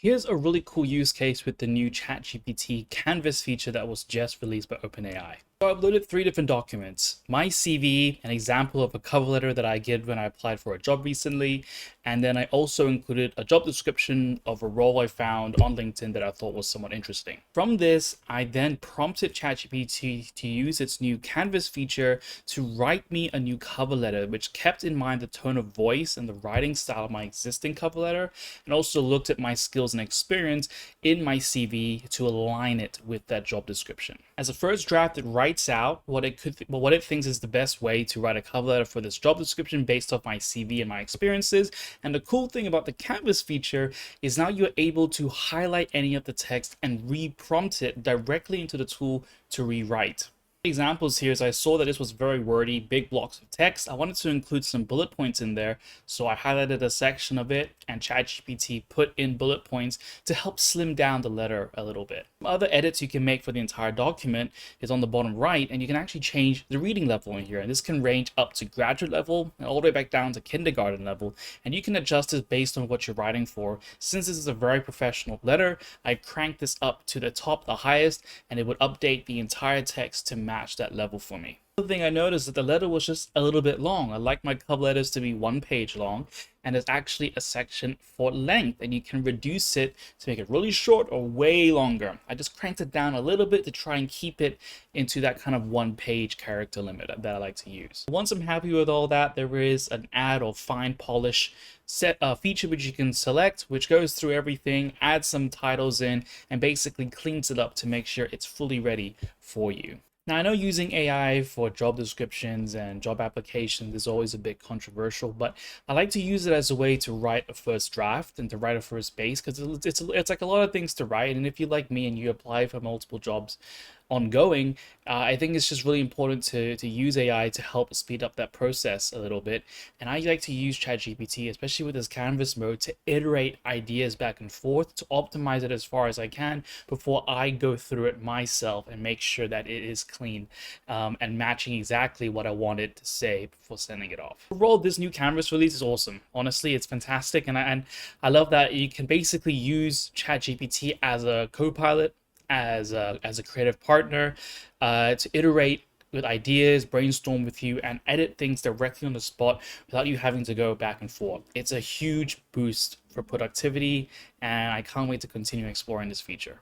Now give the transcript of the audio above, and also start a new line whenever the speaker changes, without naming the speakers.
Here's a really cool use case with the new ChatGPT Canvas feature that was just released by OpenAI. So I uploaded 3 different documents: my CV, an example of a cover letter that I did when I applied for a job recently, and then I also included a job description of a role I found on LinkedIn that I thought was somewhat interesting. From this, I then prompted ChatGPT to use its new Canvas feature to write me a new cover letter, which kept in mind the tone of voice and the writing style of my existing cover letter, and also looked at my skills and experience in my CV to align it with that job description. As a first draft, it writes out what it thinks is the best way to write a cover letter for this job description based off my CV and my experiences. And the cool thing about the Canvas feature is now you're able to highlight any of the text and re-prompt it directly into the tool to rewrite. Examples here is I saw that this was very wordy, big blocks of text. I wanted to include some bullet points in there, so I highlighted a section of it and ChatGPT put in bullet points to help slim down the letter a little bit. Other edits you can make for the entire document is on the bottom right, and you can actually change the reading level in here, and this can range up to graduate level and all the way back down to kindergarten level, and you can adjust this based on what you're writing for. Since this is a very professional letter, I cranked this up to the top, the highest, and it would update the entire text to match that level for me. The thing I noticed that the letter was just a little bit long. I like my cover letters to be 1 page long, and there's actually a section for length, and you can reduce it to make it really short or way longer. I just cranked it down a little bit to try and keep it into that kind of 1 page character limit that I like to use. Once I'm happy with all that, there is an add or fine polish feature which you can select, which goes through everything, adds some titles in, and basically cleans it up to make sure it's fully ready for you. Now, I know using AI for job descriptions and job applications is always a bit controversial, but I like to use it as a way to write a first draft and to write a first base, because it's like a lot of things to write. And if you're like me and you apply for multiple jobs ongoing, I think it's just really important to use AI to help speed up that process a little bit. And I like to use ChatGPT, especially with this Canvas mode, to iterate ideas back and forth, to optimize it as far as I can before I go through it myself and make sure that it is clean and matching exactly what I want it to say before sending it off. Overall, this new Canvas release is awesome. Honestly, it's fantastic, and I love that you can basically use ChatGPT as a co-pilot, as a creative partner, to iterate with ideas, brainstorm with you, and edit things directly on the spot without you having to go back and forth. It's a huge boost for productivity, and I can't wait to continue exploring this feature.